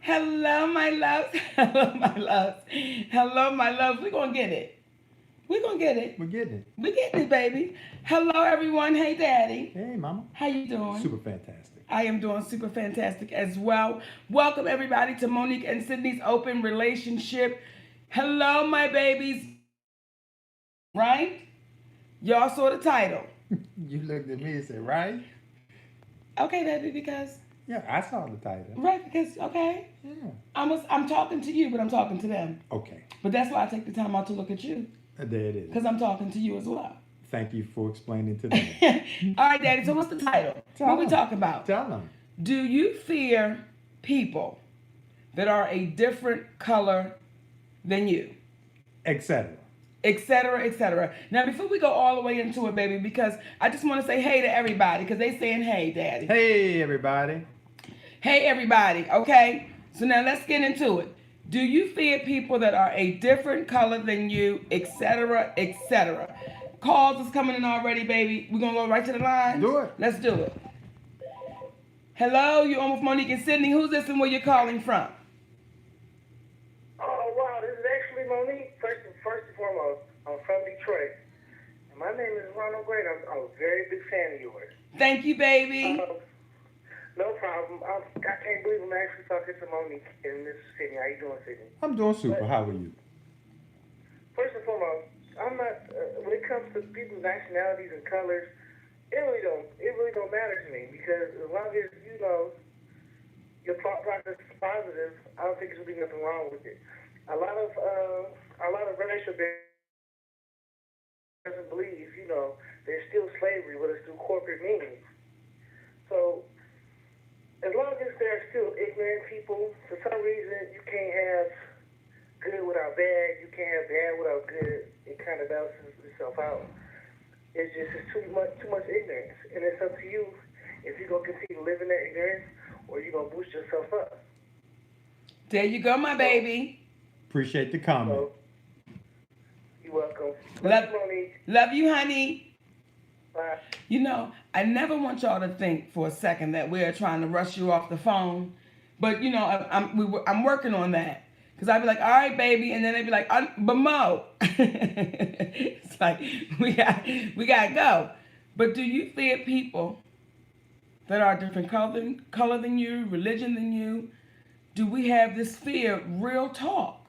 Hello, my loves. Hello, my loves. Hello, my loves. We're going to get it. We're going to get it. We're getting it. We're getting it, baby. Hello, everyone. Hey, Daddy. Hey, mama. How you doing? Super fantastic. I am doing super fantastic as well. Welcome, everybody, to Monique and Sydney's Open Relationship. Hello, my babies. Right? Y'all saw the title. You looked at me and said, right? Okay, baby, because... Yeah, I saw the title. Right, because, okay. Yeah. I'm talking to you, but I'm talking to them. Okay. But that's why I take the time out to look at you. There it is. Because I'm talking to you as well. Thank you for explaining to them. All right, Daddy. So what's the title? What we talking about? Tell them. Do you fear people that are a different color than you? Etc. Etc. Etc. Now, before we go all the way into it, baby, because I just want to say hey to everybody, because they saying hey, Daddy. Hey, everybody. Hey, everybody. Okay. So now let's get into it. Do you fear people that are a different color than you, etc., etc.? Calls is coming in already, baby. We're going to go right to the line? Do it. Let's do it. Hello, you on with Monique and Sydney. Who's this and where you're calling from? Oh, wow, this is actually Monique. First and foremost, I'm from Detroit. And my name is Ronald Great. I'm a very big fan of yours. Thank you, baby. No problem. I can't believe I'm actually talking to Monique in this Sydney. How you doing, Sydney? I'm doing super. But, How are you? first and foremost, I'm not, when it comes to people's nationalities and colors, it really don't matter to me because as long as you know your thought process is positive, I don't think there's really nothing wrong with it. A lot of racial doesn't believe, there's still slavery, but it's through corporate means. So as long as there are still ignorant people, for some reason you can't have good without bad, you can't have bad without good. It kind of balances itself out. It's too much ignorance, and it's up to you if you're gonna continue to live in that ignorance or you're gonna boost yourself up. There you go, my So, baby. Appreciate the comment. so you're welcome. Love, Monique. love you, honey. Bye. You know, I never want y'all to think for a second that we're trying to rush you off the phone. But, I'm working on that. Because I'd be like, all right, baby. And then they'd be like, but Mo. It's like, we got to go. But do you fear people that are different color than you, religion than you? Do we have this fear? Real talk.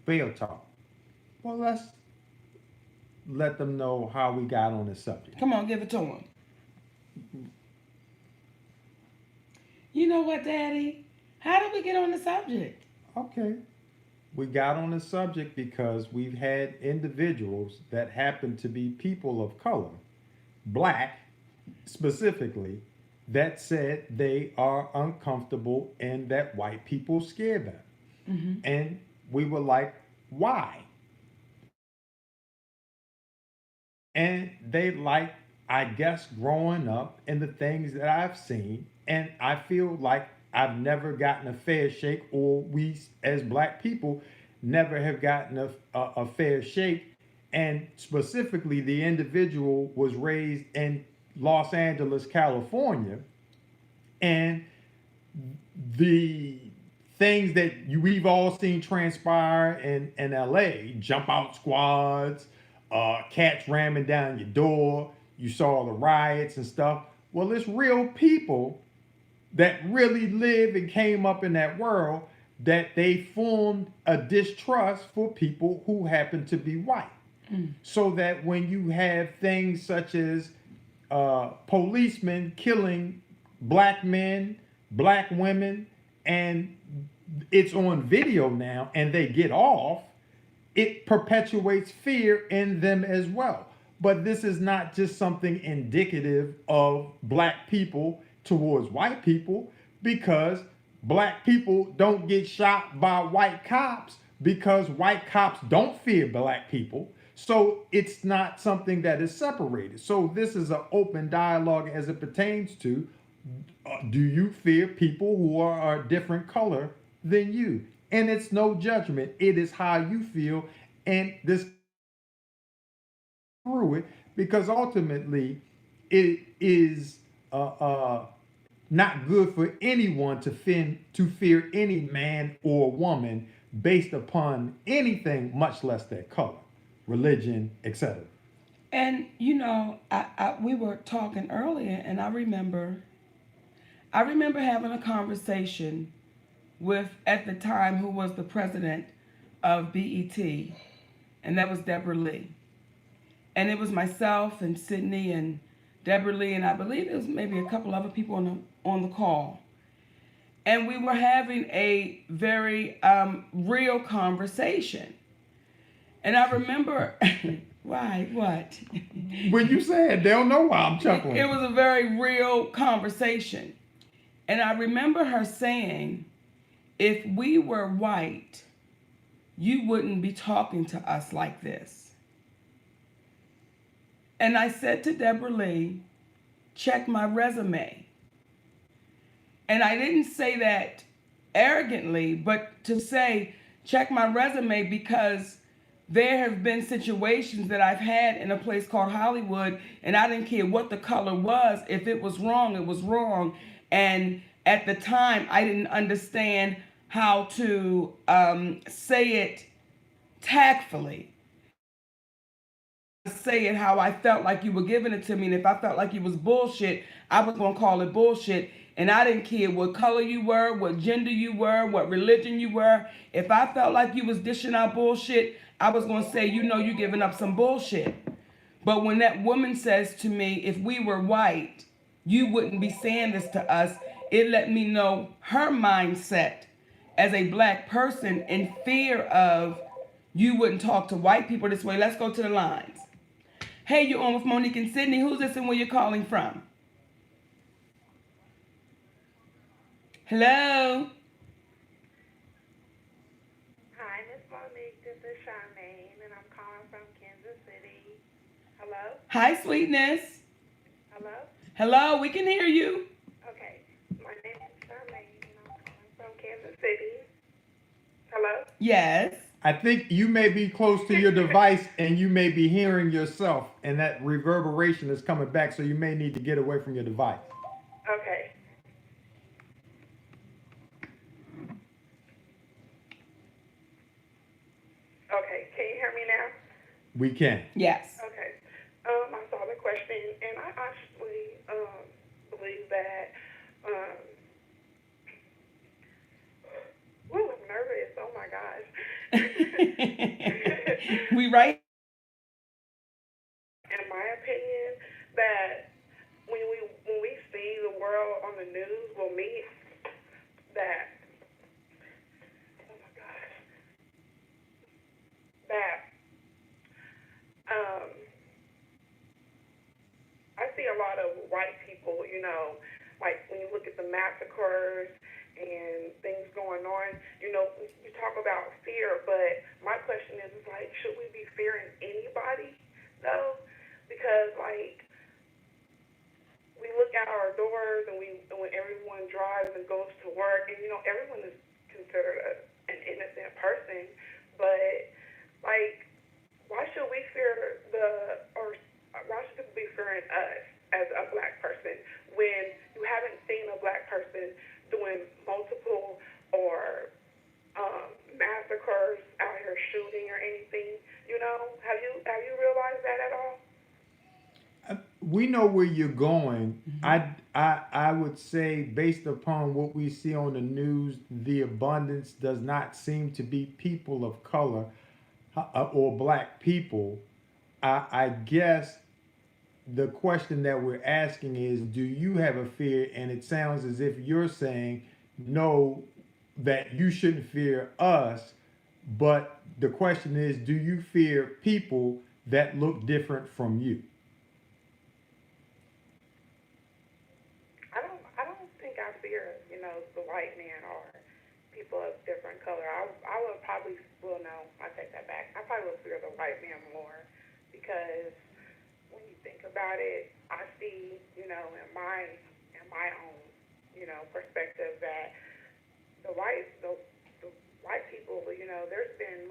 Real talk. Well, let's let them know how we got on this subject. Come on, give it to them. You know what, Daddy? How did we get on the subject? Okay. We got on the subject because we've had individuals that happen to be people of color, black specifically, that said they are uncomfortable and that white people scare them. And we were like, why? And they like, I guess, growing up and the things that I've seen. And I feel like I've never gotten a fair shake, or we as black people never have gotten a fair shake. And specifically, the individual was raised in Los Angeles, California. And the things that we've all seen transpire in LA, jump out squads, cats ramming down your door, you saw the riots and stuff. Well, it's real people that really live and came up in that world that they formed a distrust for people who happen to be white. So that when you have things such as policemen killing black men, black women, and it's on video now and they get off, it perpetuates fear in them as well. But this is not just something indicative of black people towards white people, because black people don't get shot by white cops because white cops don't fear black people. So it's not something that is separated. So this is an open dialogue as it pertains to, do you fear people who are a different color than you? And it's no judgment. It is how you feel. And this through it, because ultimately it is not good for anyone to fear any man or woman based upon anything, much less their color, religion, etc. And we were talking earlier, and I remember having a conversation with, at the time, who was the president of BET, and that was Deborah Lee. And it was myself and Sydney and Deborah Lee, and I believe there was maybe a couple other people on the call. And we were having a very real conversation. And I remember, why, what? When you said they don't know why I'm chuckling. It was a very real conversation. And I remember her saying, if we were white, you wouldn't be talking to us like this. And I said to Deborah Lee, check my resume. And I didn't say that arrogantly, but to say, check my resume, because there have been situations that I've had in a place called Hollywood, and I didn't care what the color was. If it was wrong, it was wrong. And at the time, I didn't understand how to say it tactfully. Say it how I felt like you were giving it to me, and if I felt like it was bullshit, I was going to call it bullshit. And I didn't care what color you were, what gender you were, what religion you were. If I felt like you was dishing out bullshit, I was going to say, you giving up some bullshit. But when that woman says to me, if we were white, you wouldn't be saying this to us, it let me know her mindset as a black person in fear of, you wouldn't talk to white people this way. Let's go to the lines. Hey, you're on with MoNIQUE and Sydney. Who's this and where you're calling from? Hello? Hi, Miss Monique. This is Charmaine, and I'm calling from Kansas City. Hello? Hi, sweetness. Hello? Hello, we can hear you. Okay. My name is Charmaine, and I'm calling from Kansas City. Hello? Yes. I think you may be close to your device and you may be hearing yourself, and that reverberation is coming back, so you may need to get away from your device. Okay. Okay. Can you hear me now? We can. Yes. Okay. I saw the question, and I actually believe that. Woo, I'm nervous. Oh my gosh. We right. In my opinion, that when we see the world on the news, we'll meet that. Oh my gosh. That I see a lot of white people, like when you look at the massacres and things going on, you talk about fear, but my question is like, should we be fearing anybody though? Because like we look out our doors and when everyone drives and goes to work, and everyone is considered an innocent person, but like why should we fear or why should people be fearing us as a black person when you haven't seen a black person doing multiple or massacres out here shooting or anything? Have you realized that at all? We know where you're going. I would say, based upon what we see on the news, the abundance does not seem to be people of color or black people. I guess the question that we're asking is, do you have a fear? And it sounds as if you're saying, no, that you shouldn't fear us. But the question is, do you fear people that look different from you? I don't think I fear, the white man or people of different color. I would probably, well, no, I take that back. I probably would fear the white man more because when you think about it, I see, in my own, perspective that the white people, there's been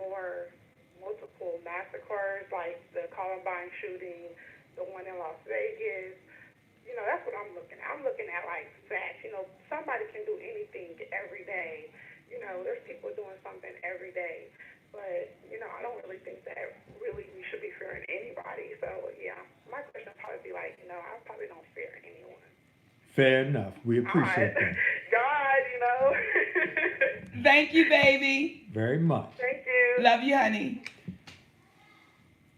multiple massacres like the Columbine shooting, the one in Las Vegas. That's what I'm looking at. I'm looking at like facts. think every day. You know, there's people doing something every day. But, you know, I don't really think that really we should be fearing anybody. So, yeah, my question would probably be like, no, I probably don't fear anyone. Fair enough. We appreciate God, that God, you know. Thank you, baby. very much. Thank you. Love you, honey.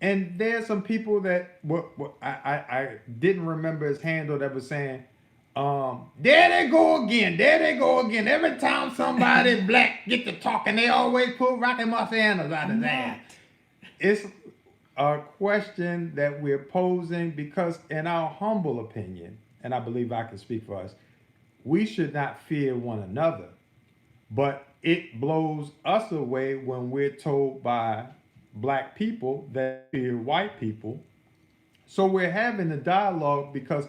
And there's some people that I didn't remember his handle that was saying, there they go again, there they go again. Every time somebody black get to talking, they always pull Rocky Marciano's out of there. It's a question that we're posing because, in our humble opinion, and I believe I can speak for us, we should not fear one another. But it blows us away when we're told by black people that fear white people. So we're having a dialogue because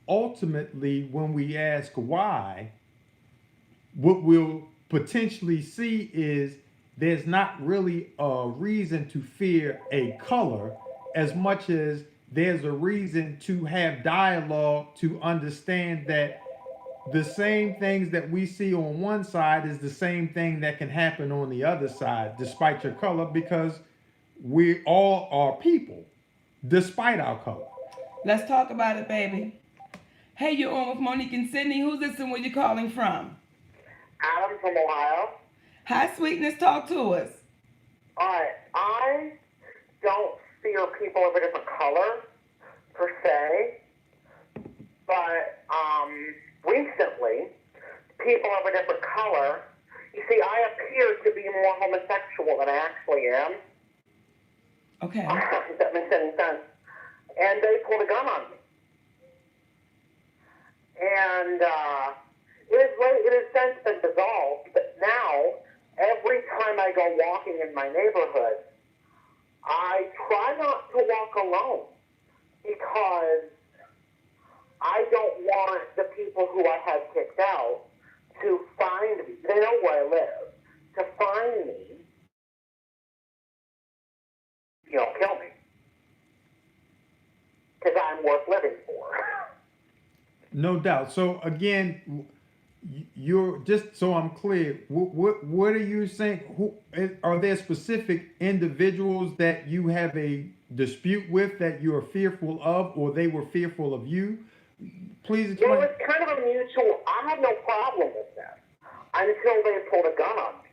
ultimately, when we ask why, what we'll potentially see is there's not really a reason to fear a color as much as there's a reason to have dialogue to understand that the same things that we see on one side is the same thing that can happen on the other side, despite your color, because we all are people, despite our color. Let's talk about it, baby. Hey, you're on with Monique and Sydney. Who's this and where you calling from? Adam from Ohio. Hi, sweetness. Talk to us. All right, I don't fear people of a different color, per se, but recently, people of a different color, you see, I appear to be more homosexual than I actually am. Okay. If that makes any sense. And they pulled a gun on me. And it has since been dissolved, but now, every time I go walking in my neighborhood, I try not to walk alone because I don't want the people who I have kicked out to find me. They know where I live. To find me, kill me. Because I'm worth living for. No doubt. So again, you're just so I'm clear. What are you saying? Who are there specific individuals that you have a dispute with that you are fearful of, or they were fearful of you? Please explain. Well, it's kind of a mutual. I have no problem with them until they pulled a gun on me.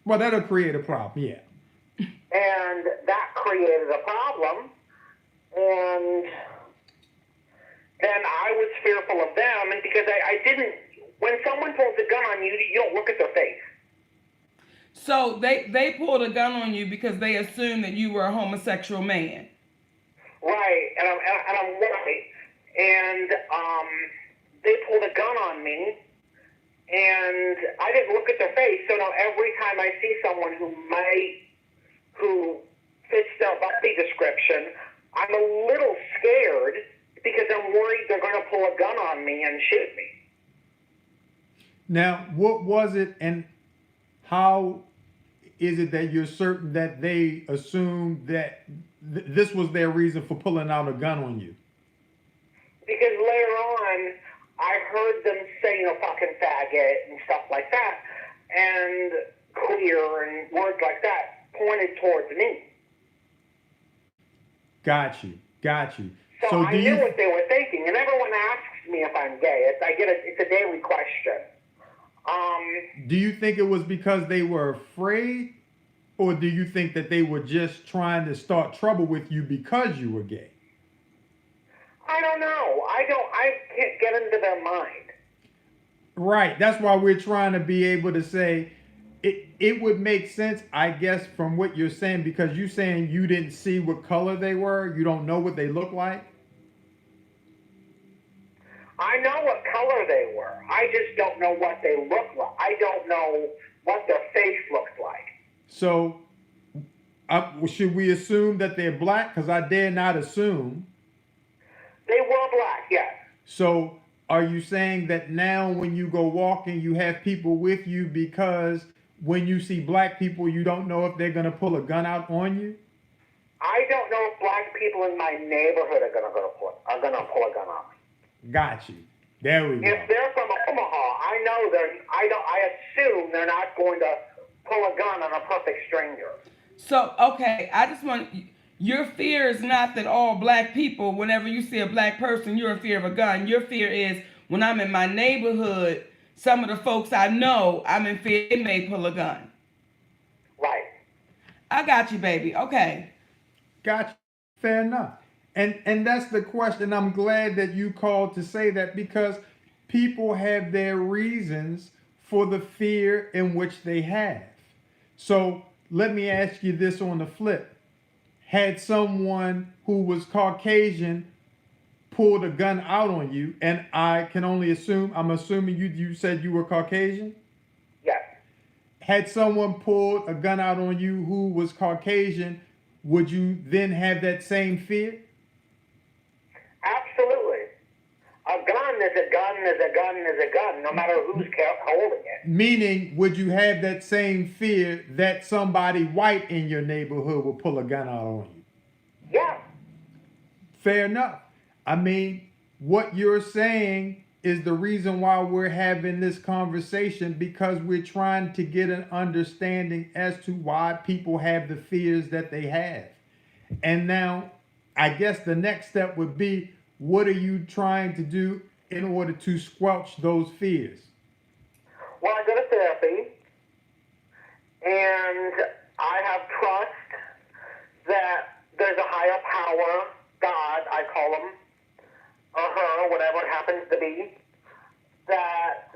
Well, that'll create a problem. Yeah. And that created a problem, and then I was fearful of them, and because I didn't, when someone pulls a gun on you, you don't look at their face. So they pulled a gun on you because they assumed that you were a homosexual man. Right, and I'm white, and they pulled a gun on me, and I didn't look at their face, so now every time I see someone who fits their body description, I'm a little scared because I'm worried they're going to pull a gun on me and shoot me. Now, what was it, and how is it that you're certain that they assumed that this was their reason for pulling out a gun on you? Because later on, I heard them say, fucking faggot and stuff like that, and queer and words like that pointed towards me. Got you. So I knew what they were thinking, and everyone asks me if I'm gay. It's a daily question. Do you think it was because they were afraid, or do you think that they were just trying to start trouble with you because you were gay? I don't know. I can't get into their mind. Right. That's why we're trying to be able to say it would make sense, I guess, from what you're saying, because you're saying you didn't see what color they were. You don't know what they look like. I know what color they were. I just don't know what they look like. I don't know what their face looks like. So, should we assume that they're black? Because I dare not assume. They were black, yes. So, are you saying that now when you go walking, you have people with you because when you see black people, you don't know if they're going to pull a gun out on you? I don't know if black people in my neighborhood are going to pull a gun on me. Got you. There we go. If they're from Omaha, I I assume they're not going to pull a gun on a perfect stranger. So, okay, I just want your fear is not that all black people, whenever you see a black person, you're in fear of a gun. Your fear is when I'm in my neighborhood, some of the folks I know, I'm in fear they may pull a gun. Right. I got you, baby. Okay. Gotcha. Fair enough. And that's the question. I'm glad that you called to say that, because people have their reasons for the fear in which they have. So let me ask you this on the flip. Had someone who was Caucasian pulled a gun out on you, and I can only assume, I'm assuming you said you were Caucasian? Yes. Had someone pulled a gun out on you who was Caucasian, would you then have that same fear? Absolutely. A gun is a gun is a gun is a gun, no matter who's holding it. Meaning, would you have that same fear that somebody white in your neighborhood will pull a gun out on you? Yeah. Fair enough. I mean, what you're saying is the reason why we're having this conversation, because we're trying to get an understanding as to why people have the fears that they have. And now, I guess the next step would be, what are you trying to do in order to squelch those fears? Well, I go to therapy, and I have trust that there's a higher power, God, I call him, or her, whatever it happens to be, that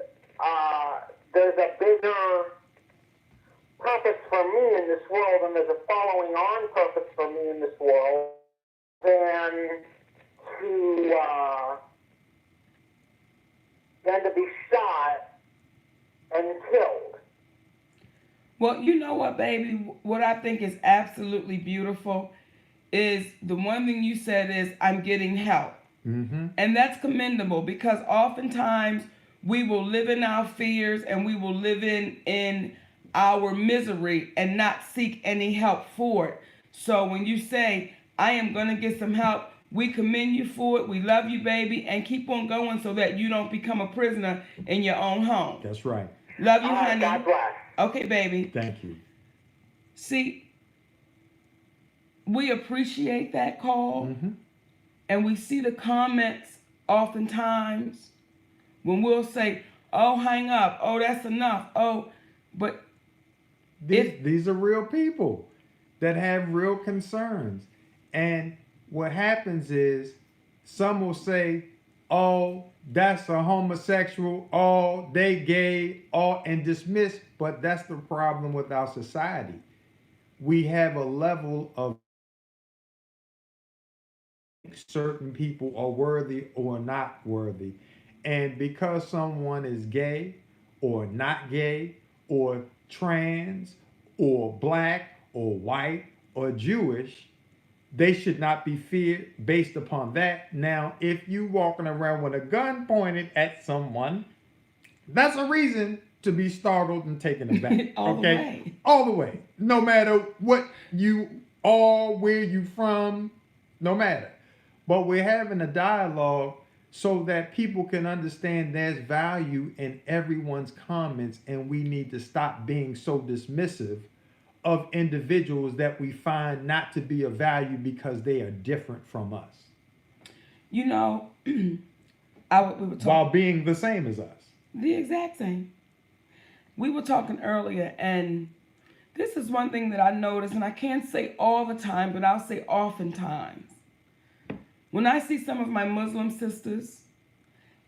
there's a bigger purpose for me in this world, and there's a following on purpose for me in this world than to be shot and killed. Well, you know what, baby? What I think is absolutely beautiful is the one thing you said is, I'm getting help. Mm-hmm. And that's commendable, because oftentimes we will live in our fears and we will live in our misery and not seek any help for it. So when you say, I am going to get some help, we commend you for it. We love you, baby, and keep on going so that you don't become a prisoner in your own home. That's right. Love you, honey. God bless. Okay, baby. Thank you. See, we appreciate that call, Mm-hmm. and we see the comments oftentimes when we'll say, oh, hang up, oh, that's enough, oh, but These are real people that have real concerns. And what happens is, some will say, oh, that's a homosexual, oh, they gay, oh, and dismiss. But that's the problem with our society. We have a level of certain people are worthy or not worthy. And because someone is gay or not gay or trans or black or white or Jewish, they should not be feared based upon that. Now, if you walking around with a gun pointed at someone, that's a reason to be startled and taken aback. All the okay? way. All the way. No matter what you are, where you from, no matter. But we're having a dialogue so that people can understand there's value in everyone's comments, and we need to stop being so dismissive of individuals that we find not to be of value because they are different from us. you know, we were talking, While being the same as us. the exact same. We were talking earlier, and this is one thing that I noticed, and I can't say all the time, but I'll say oftentimes. When I see some of my Muslim sisters,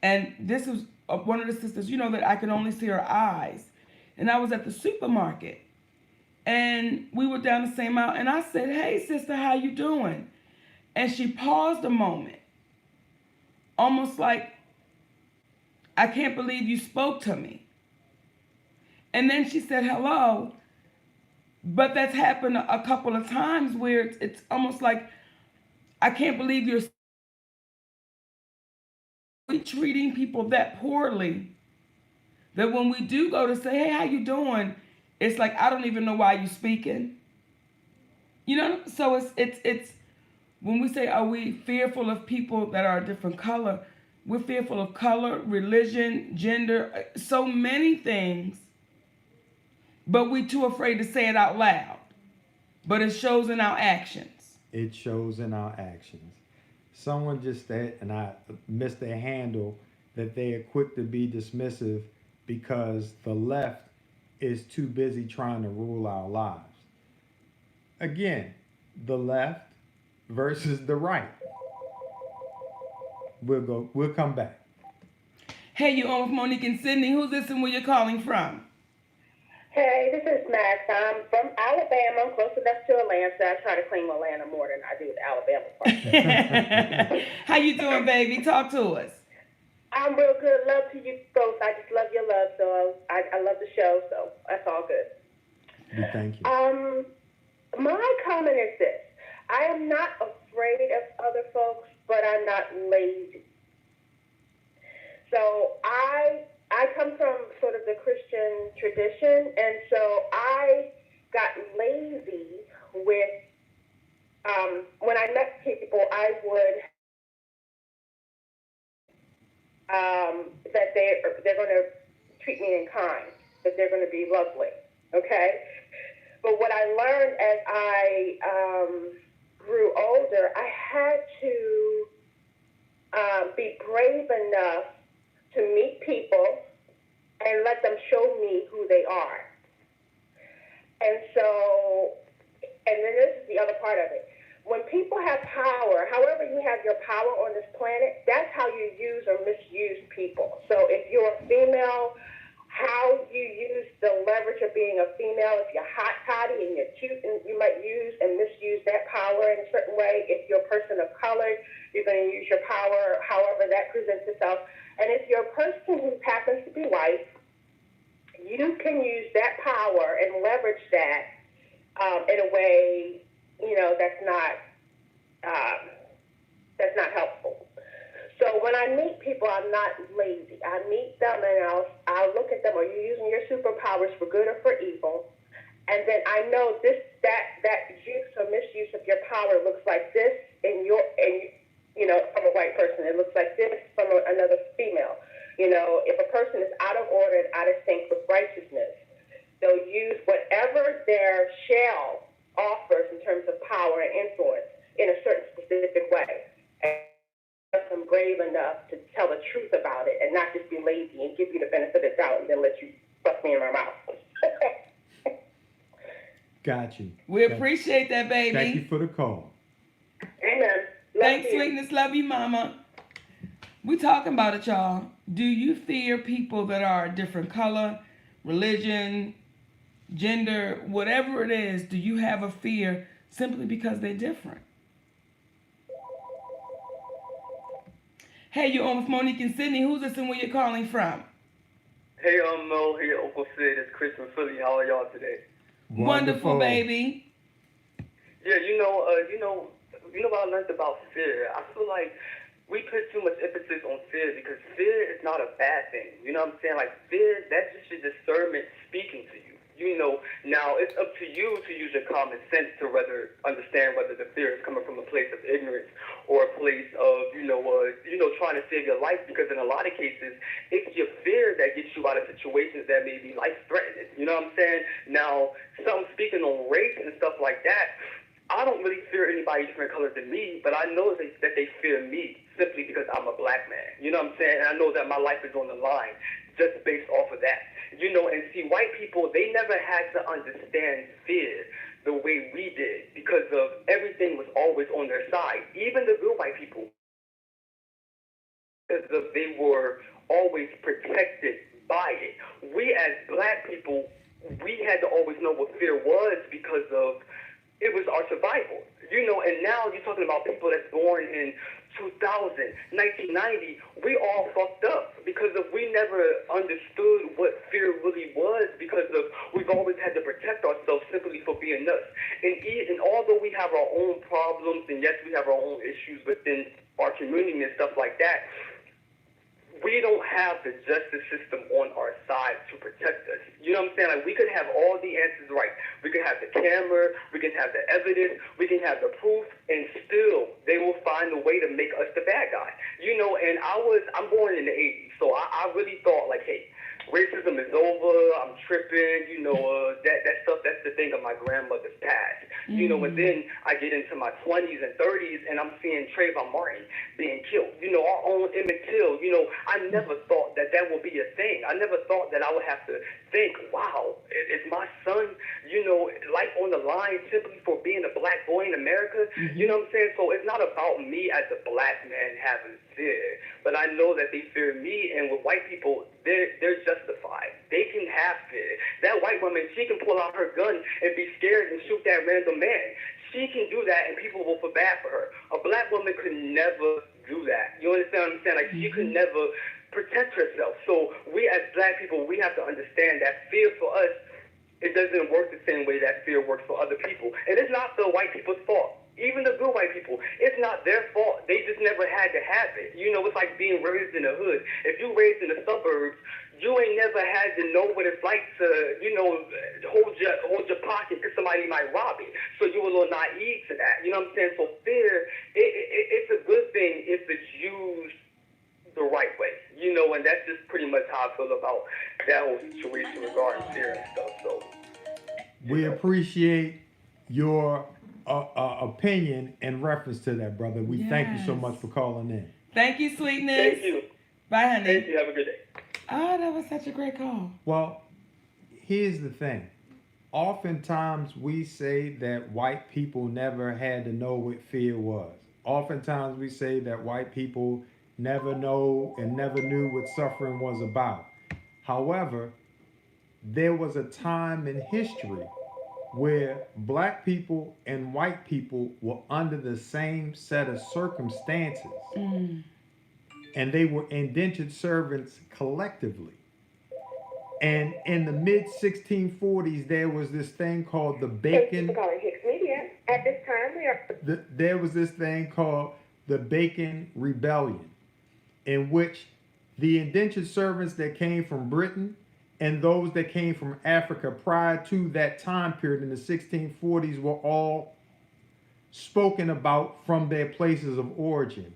and this was one of the sisters, that I could only see her eyes, and I was at the supermarket, and we were down the same aisle, and I said, hey, sister, how you doing? And she paused a moment, almost like, I can't believe you spoke to me. And then she said, hello. But that's happened a couple of times where it's almost like, I can't believe you're treating people that poorly, that when we do go to say, hey, how you doing? It's like, I don't even know why you're speaking. So it's when we say, are we fearful of people that are a different color? We're fearful of color, religion, gender, so many things, but we're too afraid to say it out loud. But it shows in our actions. It shows in our actions. Someone just said, and I missed their handle, that they are quick to be dismissive because the left is too busy trying to rule our lives. Again, the left versus the right. We'll come back. Hey, you on with Monique and Sydney. Who's this and where you're calling from? Hey, this is Max. I'm from Alabama. I'm close enough to Atlanta. I try to claim Atlanta more than I do the Alabama part. How you doing, baby? Talk to us. I'm real good. Love to you both. I just love your love. So I love the show. So that's all good. Thank you. My comment is this. I am not afraid of other folks, but I'm not lazy. So I come from sort of the Christian tradition, and so I got lazy with when I met people, I would that they're going to treat me in kind, that they're going to be lovely, okay? But what I learned as I grew older, I had to be brave enough to meet people and let them show me who they are. And so, and then this is the other part of it. When people have power, however you have your power on this planet, that's how you use or misuse people. So if you're a female, how you use the leverage of being a female. If you're hot toddy and you're cute, and you might use and misuse that power in a certain way. If you're a person of color, you're going to use your power however that presents itself. And if you're a person who happens to be white, you can use that power and leverage that in a way, that's not helpful. So when I meet people, I'm not lazy. I meet them and I'll look at them. Are you using your superpowers for good or for evil? And then I know that use or misuse of your power looks like this from a white person. It looks like this from another female. If a person is out of order and out of sync with righteousness, they'll use whatever their shell offers in terms of power and influence in a certain specific way. And I'm brave enough to tell the truth about it and not just be lazy and give you the benefit of the doubt and then let you fuck me in my mouth. Got you. We appreciate that, baby. Thank you for the call. Amen. Thanks, sweetness. Love you, mama. We talking about it, y'all. Do you fear people that are a different color, religion, gender, whatever it is? Do you have a fear simply because they're different? Hey, you're on with Monique and Sydney. Who's this and where you're calling from? Hey, Mo. Hey, Uncle Sid. It's Chris from Philly. How are y'all today? Wonderful, baby. Yeah, you know what I learned about fear? I feel like we put too much emphasis on fear because fear is not a bad thing. You know what I'm saying? Like, fear, that's just your discernment speaking to you. Now it's up to you to use your common sense to understand whether the fear is coming from a place of ignorance or a place of, trying to save your life, because in a lot of cases, it's your fear that gets you out of situations that may be life-threatening. You know what I'm saying? Now, speaking on race and stuff like that, I don't really fear anybody different color than me, but I know that they fear me simply because I'm a black man. You know what I'm saying? And I know that my life is on the line just based off of that. And see, white people, they never had to understand fear the way we did because of everything was always on their side. Even the real white people, because they were always protected by it. We as black people, we had to always know what fear was because of it was our survival. And now you're talking about people that's born in 2000, 1990, we all fucked up because we never understood what fear really was because we've always had to protect ourselves simply for being us. And although we have our own problems and yes, we have our own issues within our community and stuff like that, we don't have the justice system on our side to protect us. You know what I'm saying? Like, we could have all the answers right. We could have the camera, we can have the evidence, we can have the proof, and still they will find a way to make us the bad guy. You know, and I'm born in the 80s, so I really thought, like, hey, racism is over, I'm tripping, you know, that stuff, that's the thing of my grandmother's past. You know, and then I get into my 20s and 30s, and I'm seeing Trayvon Martin being killed. You know, our own Emmett Till, you know, I never thought that would be a thing. I never thought that I would have to think, wow, is my son, you know, life on the line simply for being a black boy in America? You know what I'm saying? So it's not about me as a black man having fear, but I know that they fear me, and with white people, they're justified. They can have fear. That white woman, she can pull out her gun and be scared and shoot that random man. She can do that, and people will feel bad for her. A black woman could never do that. You understand what I'm saying? Like, she could never protect herself. So we as black people, we have to understand that fear for us, it doesn't work the same way that fear works for other people. And it's not the white people's fault. Even the good white people, it's not their fault. They just never had to have it. You know, it's like being raised in the hood. If you raised in the suburbs, you ain't never had to know what it's like to, you know, hold your pocket because somebody might rob it. So you were a little naive to that. You know what I'm saying? So fear, it's a good thing if it's used the right way. You know, and that's just pretty much how I feel about that whole situation regarding fear and stuff. So We appreciate your opinion in reference to that, brother. We thank you so Yes. much for calling in. Thank you, sweetness. thank you. Bye, honey. Thank you. Have a good day. Oh, that was such a great call. Well, here's the thing. Oftentimes we say that white people never had to know what fear was. Oftentimes we say that white people never know and never knew what suffering was about. However, there was a time in history where black people and white people were under the same set of circumstances, and they were indentured servants collectively. And in the mid 1640s, there was this thing called the Thank you Bacon. for calling Hicks Media. At this time, we are... There was this thing called the Bacon Rebellion, in which the indentured servants that came from Britain and those that came from Africa prior to that time period in the 1640s were all spoken about from their places of origin.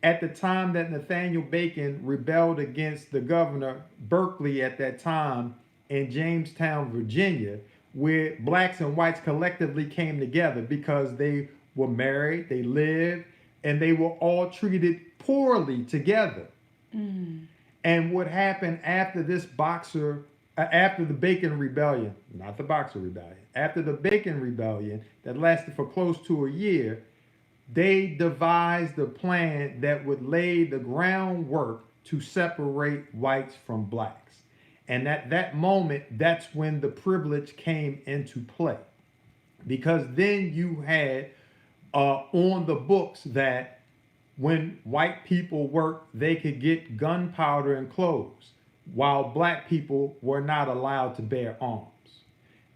At the time that Nathaniel Bacon rebelled against the governor Berkeley at that time in Jamestown, Virginia, where blacks and whites collectively came together because they were married, they lived, and they were all treated poorly together. And what happened after this after the Bacon Rebellion, not the Boxer Rebellion, after the Bacon Rebellion that lasted for close to a year, they devised a plan that would lay the groundwork to separate whites from blacks. And at that moment, that's when the privilege came into play. Because then you had on the books that when white people worked, they could get gunpowder and clothes, while black people were not allowed to bear arms.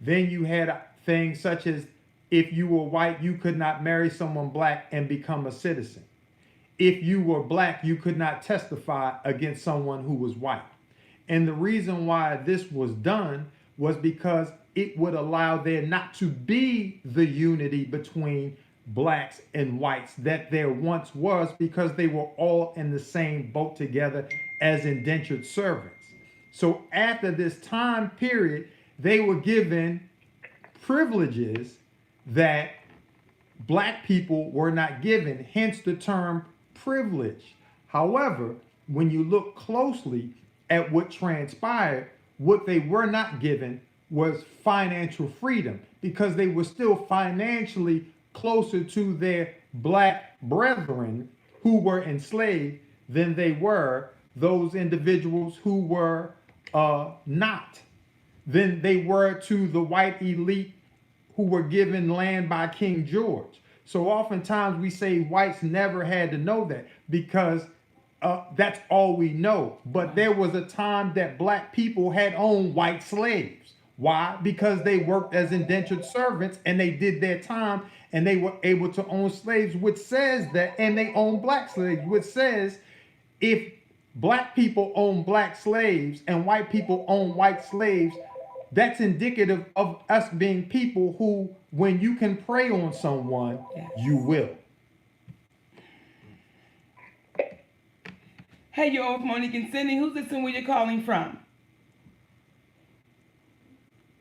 Then you had things such as if you were white, you could not marry someone black and become a citizen. If you were black, you could not testify against someone who was white. And the reason why this was done was because it would allow there not to be the unity between blacks and whites that there once was, because they were all in the same boat together as indentured servants. So after this time period, they were given privileges that black people were not given, hence the term privilege. However, when you look closely at what transpired, what they were not given was financial freedom, because they were still financially closer to their black brethren who were enslaved than they were those individuals who were not, than they were to the white elite who were given land by King George. So oftentimes we say whites never had to know that because that's all we know. But there was a time that black people had owned white slaves. Why? Because they worked as indentured servants and they did their time and they were able to own slaves, which says that, and they owned black slaves, which says if black people own black slaves and white people own white slaves, that's indicative of us being people who, when you can prey on someone, Yes. you will. Hey, you're on with Monique and Sydney. Who's this and where you're calling from?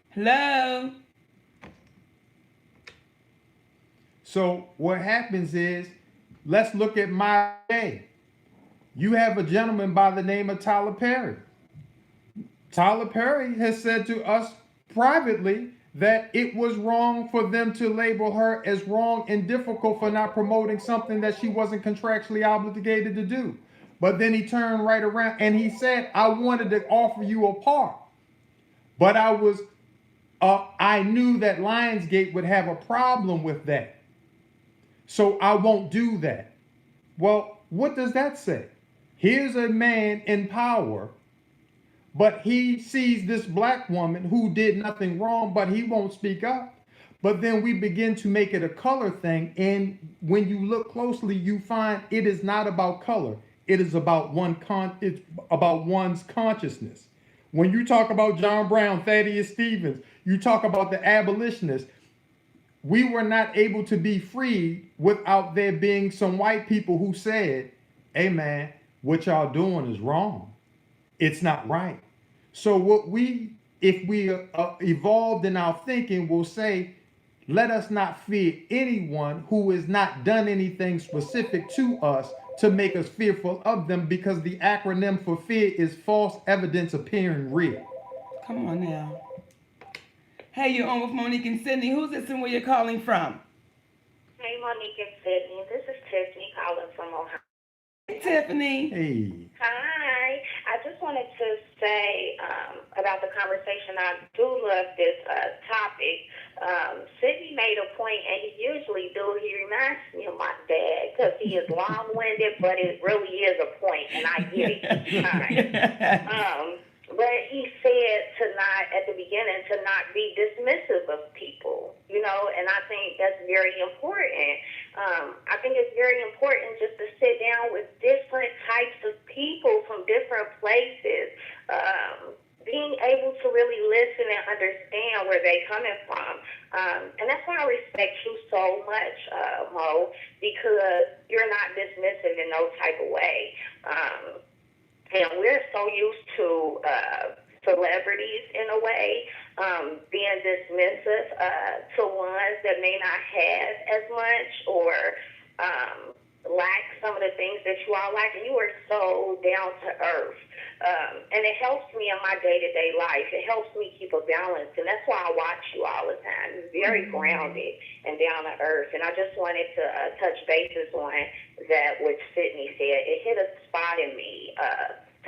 Hello? So what happens is, let's look at my day. You have a gentleman by the name of Tyler Perry. Tyler Perry has said to us privately that it was wrong for them to label her as wrong and difficult for not promoting something that she wasn't contractually obligated to do. But then he turned right around and he said, I wanted to offer you a part, but I knew that Lionsgate would have a problem with that. So I won't do that. Well, what does that say? Here's a man in power, but he sees this black woman who did nothing wrong, but he won't speak up. But then we begin to make it a color thing. And when you look closely, you find it is not about color. It is about it's about one's consciousness. When you talk about John Brown, Thaddeus Stevens, you talk about the abolitionists. We were not able to be free without there being some white people who said, hey man, what y'all doing is wrong. It's not right. So if we evolved in our thinking, we'll say, let us not fear anyone who has not done anything specific to us to make us fearful of them, because the acronym for fear is false evidence appearing real. Come on now. Hey, you're on with Monique and Sydney. Who's this and where you're calling from? Hey, Monique and Sydney. This is Tiffany calling from Ohio. Hey, Tiffany. Hey. Hi. I just wanted to say about the conversation. I do love this topic. Sydney made a point, and he usually do. He reminds me of my dad because he is long-winded, but it really is a point, and I get it each time. But he said at the beginning, to not be dismissive of people, and I think that's very important. I think it's very important just to sit down with different types of people from different places, being able to really listen and understand where they're coming from. And that's why I respect you so much, Mo, because you're not dismissive in no type of way. And we're so used to celebrities in a way being dismissive to ones that may not have as much or lack some of the things that you all like. And you are so down to earth. And it helps me in my day-to-day life. It helps me keep a balance. And that's why I watch you all the time. You're very grounded and down to earth. And I just wanted to touch bases on that, which Sydney said. It hit a spot in me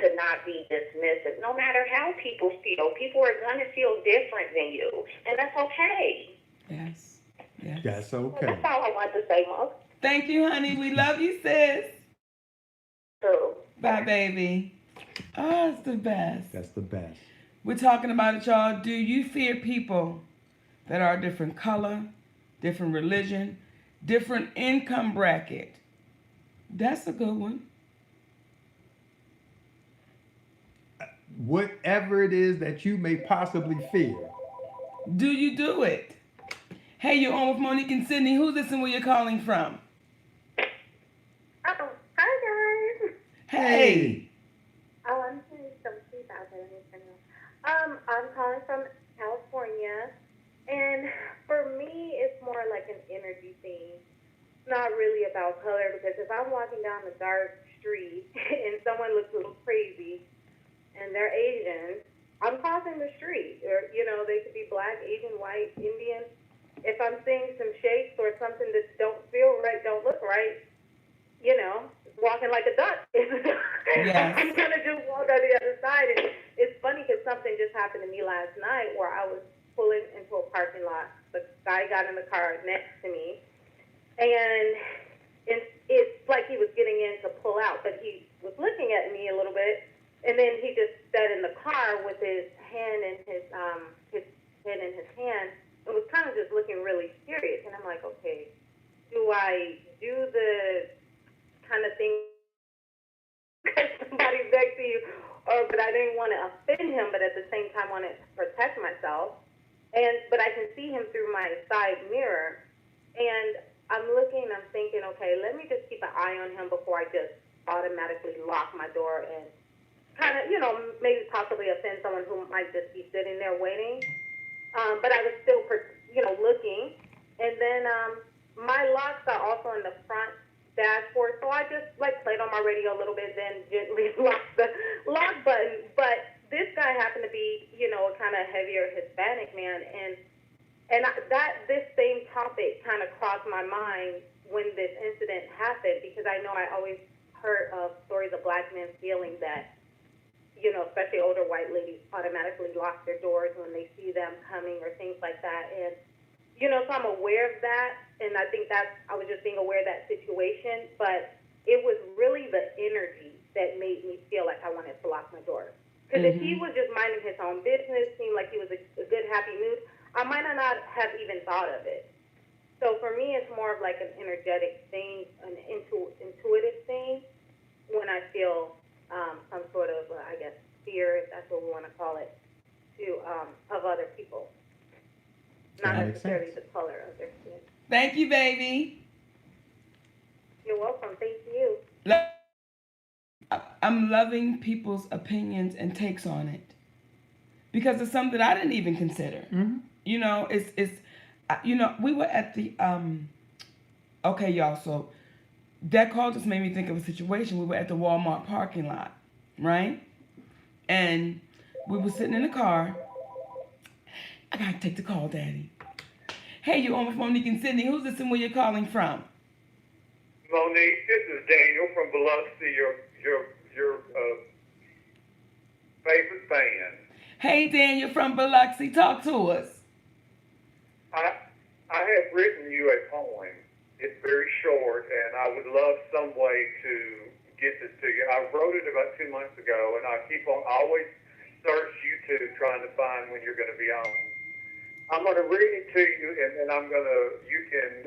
to not be dismissive. No matter how people feel, people are going to feel different than you. And that's okay. Yes. Yes. That's okay. That's all I want to say, Mo. Thank you, honey. We love you, sis. So, Bye, baby. Oh, it's the best. That's the best. We're talking about it, y'all. Do you fear people that are a different color, different religion, different income bracket? That's a good one. Whatever it is that you may possibly fear. Do you do it? Hey, you're on with Monique and Sydney. Who's this and where you're calling from? Oh, hi guys. Hey. Oh, I'm saying some 2000. I'm calling from California, and for me, it's more like an energy thing. It's not really about color, because if I'm walking down the dark street and someone looks a little crazy and they're Asian, I'm crossing the street. Or, they could be black, Asian, white, Indian. If I'm seeing some shapes or something that don't feel right, don't look right, walking like a duck. Yes. I'm going to just walk on the other side. And it's funny because something just happened to me last night where I was pulling into a parking lot. The guy got in the car next to me, and it's like he was getting in to pull out, but he was looking at me a little bit, and then he just sat in the car with his hand in his head in his hand, and was kind of just looking really serious. And I'm like, okay, do I do the kind of thing because somebody's next but I didn't want to offend him, but at the same time wanted to protect myself. But I can see him through my side mirror, and I'm looking, I'm thinking, okay, let me just keep an eye on him before I just automatically lock my door and kind of, maybe possibly offend someone who might just be sitting there waiting. But I was still, looking. And then my locks are also in the front dashboard, so I just played on my radio a little bit, then gently locked the lock button. But this guy happened to be, kind of heavier Hispanic man, and this same topic kind of crossed my mind when this incident happened, because I know I always heard of stories of black men feeling that, especially older white ladies automatically lock their doors when they see them coming or things like that. And, so I'm aware of that. And I think I was just being aware of that situation. But it was really the energy that made me feel like I wanted to lock my door. Because if he was just minding his own business, seemed like he was a good, happy mood, I might not have even thought of it. So for me, it's more of like an energetic thing, an intuitive thing, when I feel some sort of, I guess, fear, if that's what we want to call it, of other people. Not necessarily the color of their skin. Thank you, baby. You're welcome. Thank you. I'm loving people's opinions and takes on it, because it's something I didn't even consider. We were at the okay, y'all. So that call just made me think of a situation. We were at the Walmart parking lot, right? And we were sitting in the car. I gotta take the call, Daddy. Hey, you on with Monique and Sydney. Who's this and where you're calling from? Monique, this is Daniel from Biloxi, your favorite fan. Hey, Daniel from Biloxi. Talk to us. I have written you a poem. It's very short, and I would love some way to get this to you. I wrote it about 2 months ago, and I always search YouTube trying to find when you're going to be on. I'm going to read it to you, and then you can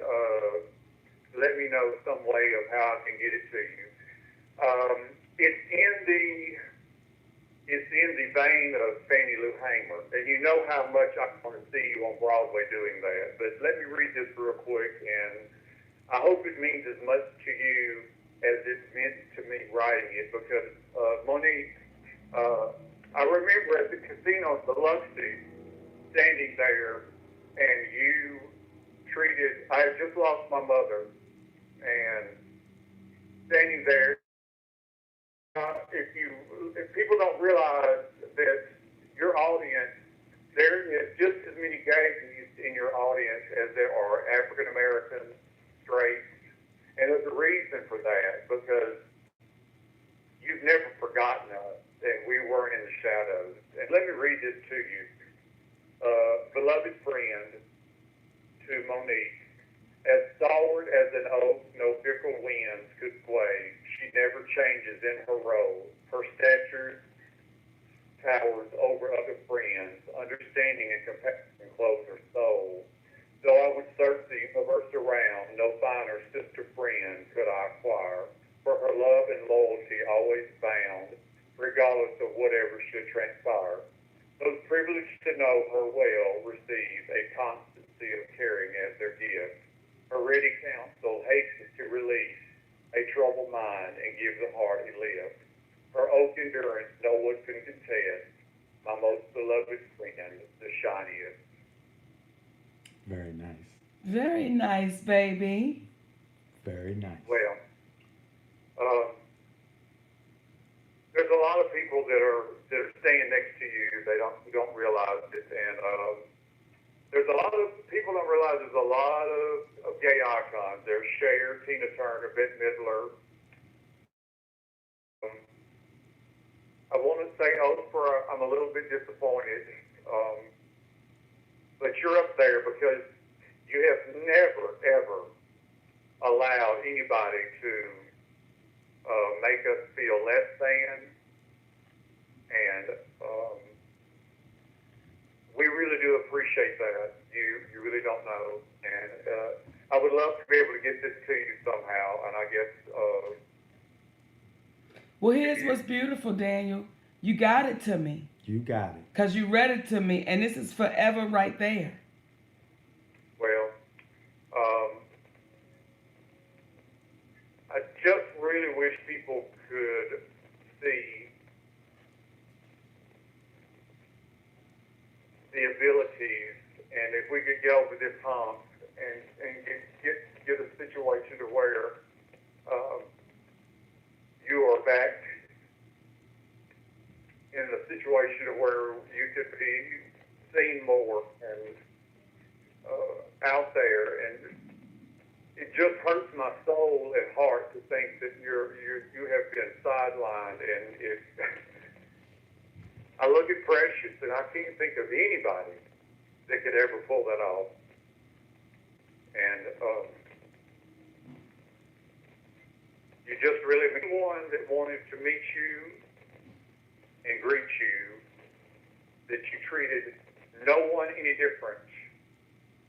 let me know some way of how I can get it to you. It's in the vein of Fannie Lou Hamer, and you know how much I want to see you on Broadway doing that. But let me read this real quick, and I hope it means as much to you as it's meant to me writing it, because Monique, I remember at the casino in Biloxi, standing there, and I had just lost my mother, and standing there, if people don't realize that your audience, there is just as many gays in your audience as there are African Americans, straight, and there's a reason for that, because you've never forgotten us, and we weren't in the shadows. And let me read this to you. Beloved friend, to Monique, as stalwart as an oak, no fickle winds could sway. She never changes in her role. Her stature towers over other friends. Understanding and compassion clothe her soul. Though I would search the universe around, no finer sister friend could I acquire. For her love and loyalty always bound, regardless of whatever should transpire. Those privileged to know her well receive a constancy of caring as their gift. Her ready counsel hastens to release a troubled mind and give the heart a lift. Her oak endurance no one can contest. My most beloved friend, the shiniest. Very nice. Very nice, baby. Very nice. Well, there's a lot of people that are staying next to you. They don't realize it, and there's a lot of people don't realize there's a lot of gay icons. There's Cher, Tina Turner, Bette Midler. I want to say Oprah. I'm a little bit disappointed, but you're up there because you have never ever allowed anybody to make us feel less than, and we really do appreciate that. You really don't know, and I would love to be able to get this to you somehow, and I guess. Well, here's what's beautiful, Daniel. You got it to me. You got it. Because you read it to me, and this is forever right there. Well, I just really wish people could see the abilities, and if we could get over this hump and get a situation to where you are back in the situation where you could be seen more and out there, and it just hurts my soul and heart to think that you have been sidelined, and it. I look at Precious, and I can't think of anybody that could ever pull that off. And you just really one that wanted to meet you and greet you, that you treated no one any different,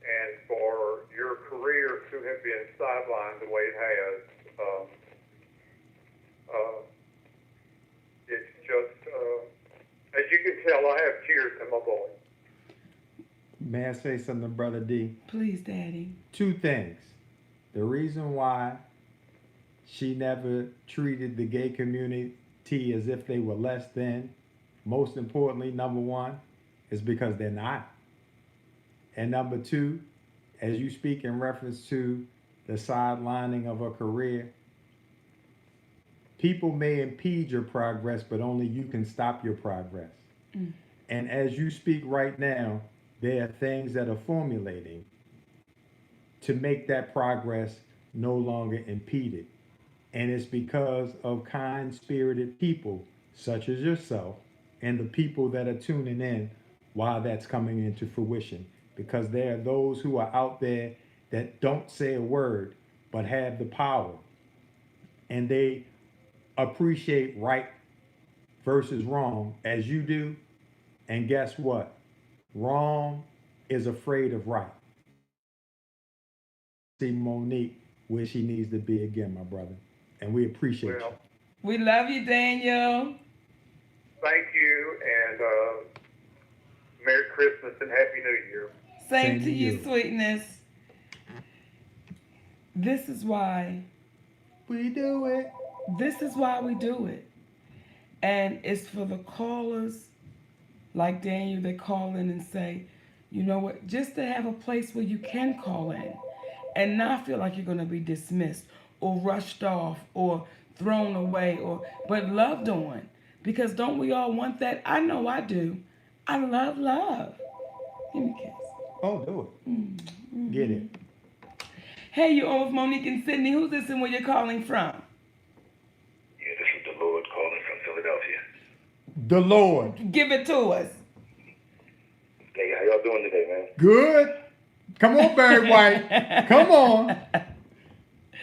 and for your career to have been sidelined the way it has, it's just, as you can tell, I have tears in my voice. May I say something, Brother D? Please, Daddy. 2 things. The reason why she never treated the gay community as if they were less than, most importantly, number 1, is because they're not. And number 2, as you speak in reference to the sidelining of a career, people may impede your progress, but only you can stop your progress. And as you speak right now, there are things that are formulating to make that progress no longer impeded. And it's because of kind-spirited people such as yourself and the people that are tuning in while that's coming into fruition. Because there are those who are out there that don't say a word but have the power. And they appreciate right versus wrong as you do. And guess what? Wrong is afraid of right. See MoNIQUE where she needs to be again, my brother. And we appreciate you. We love you, Daniel. Thank you, and Merry Christmas and Happy New Year. Same to you, sweetness. This is why we do it. This is why we do it. And it's for the callers like Daniel that call in and say, you know what, just to have a place where you can call in and not feel like you're going to be dismissed or rushed off or thrown away, but loved on. Because don't we all want that? I know I do. I love love. Give me a kiss. Oh, do it. Mm-hmm. Get it. Hey, you're on with Monique and Sydney. Who's this and where you're calling from? Yeah, this is the Lord calling from Philadelphia. The Lord. Give it to us. Hey, how y'all doing today, man? Good. Come on, Barry White. Come on.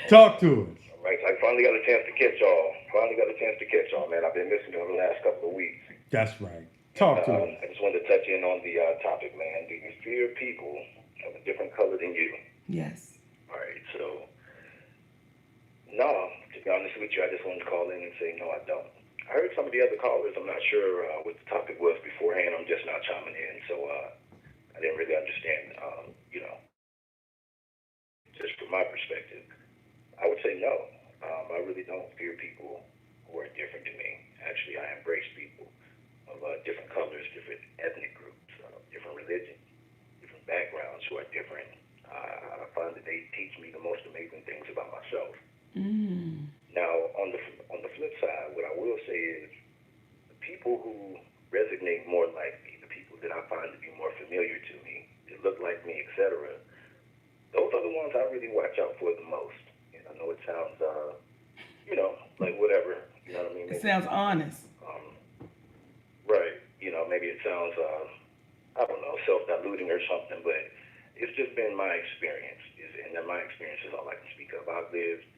Talk to us. All right, I finally got a chance to catch y'all. Man. I've been missing you over the last couple of weeks. That's right. Talk to us. I just wanted to touch in on the topic, man. Do you fear people of a different color than you? Yes. All right, so, no, to be honest with you, I just wanted to call in and say, no, I don't. I heard some of the other callers. I'm not sure what the topic was beforehand. I'm just now chiming in, so I didn't really understand, just from my perspective. I would say no. I really don't fear people who are different to me. Actually, I embrace people of different colors, different ethnic groups, different religions, different backgrounds who are different. I find that they teach me the most amazing things about myself. Mm. Now, on the flip side, what I will say is the people who resonate more like me, the people that I find to be more familiar to me, that look like me, etc., those are the ones I really watch out for the most. And I know it sounds, like whatever. You know what I mean? Maybe, it sounds honest. Right. Maybe it sounds, I don't know, self-diluting or something, but it's just been my experience. And my experience is all I can speak of. I've lived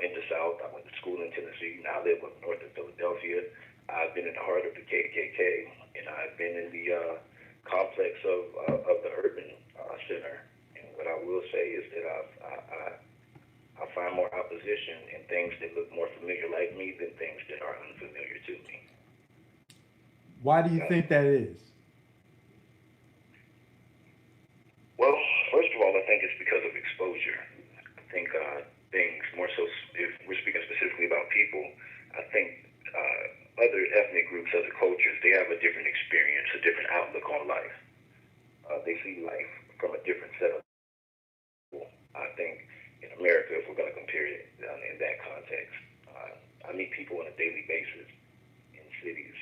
in the South. I went to school in Tennessee. Now I live up north of Philadelphia. I've been in the heart of the KKK, and I've been in the complex of the urban center. And what I will say is that I find more opposition in things that look more familiar like me than things that are unfamiliar to me. Why do you think that is? Well, first of all, I think it's because of exposure. I think things more so, if we're speaking specifically about people, I think other ethnic groups, other cultures, they have a different experience, a different outlook on life. They see life from a different set of people. I think in America, if we're going to compare it in that context, I meet people on a daily basis in cities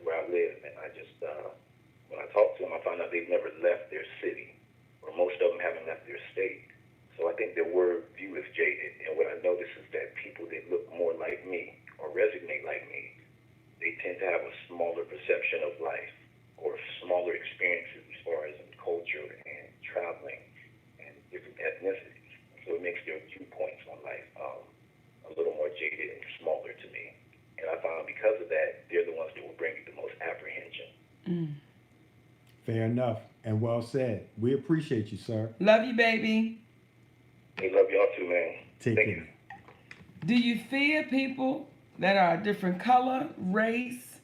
where I live, and I just, when I talk to them, I find out they've never left their city, or most of them haven't left their state. So I think their world view is jaded, and what I notice is that people that look more like me or resonate like me, they tend to have a smaller perception of life or smaller experiences as far as in culture and traveling and different ethnicities. So it makes their viewpoints on life a little more jaded and smaller to me. And I found because of that, they're the ones that will bring me the most apprehension. Fair enough and well said. We appreciate you, sir. Love you, baby. They love y'all too, man. Take Thank care. you. Do you fear people that are a different color, race,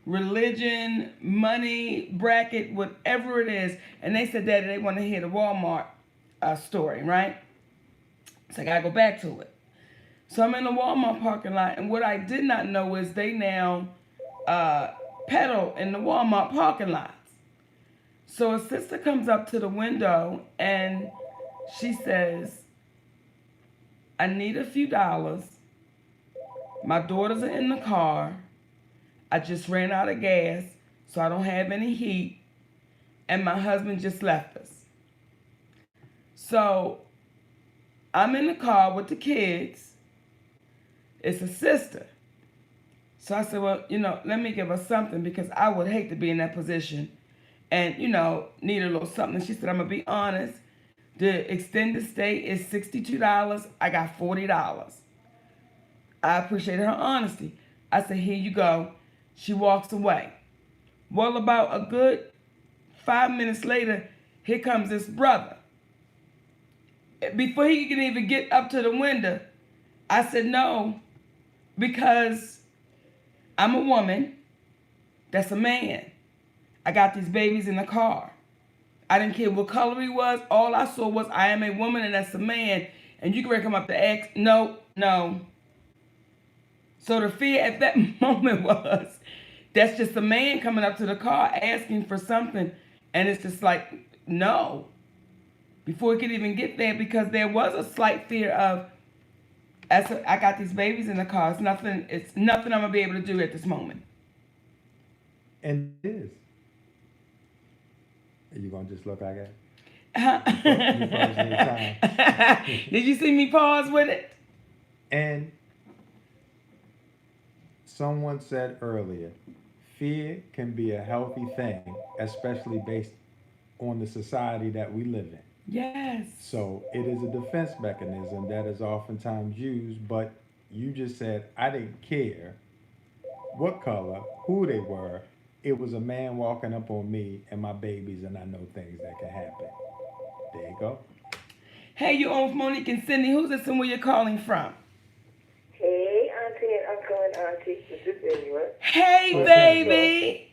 religion, money, bracket, whatever it is? And they said that they want to hear the Walmart story, right? So I got to go back to it. So I'm in the Walmart parking lot, and what I did not know is they now pedal in the Walmart parking lots. So a sister comes up to the window, and she says, I need a few dollars. My daughters are in the car. I just ran out of gas, so I don't have any heat. And my husband just left us. So I'm in the car with the kids. It's a sister. So I said, well, let me give her something because I would hate to be in that position and, need a little something. She said, I'm going to be honest. The extended stay is $62. I got $40. I appreciate her honesty. I said, here you go. She walks away. Well, about a good 5 minutes later, here comes this brother. Before he can even get up to the window, I said, no, because I'm a woman. That's a man. I got these babies in the car. I didn't care what color he was. All I saw was I am a woman and that's a man. And you can come up to ask, no. So the fear at that moment was, that's just a man coming up to the car asking for something. And it's just like, no. Before he could even get there, because there was a slight fear of, I got these babies in the car. It's nothing I'm going to be able to do at this moment. And it is. Are you going to just look like that? Did you see me pause with it? And someone said earlier, fear can be a healthy thing, especially based on the society that we live in. Yes. So it is a defense mechanism that is oftentimes used, but you just said, I didn't care what color, who they were. It was a man walking up on me and my babies, and I know things that can happen. There you go. Hey, you on with Monique and Sydney. Who's this and where you're calling from? Hey, Auntie and Uncle and Auntie. This is Israel. Hey, baby.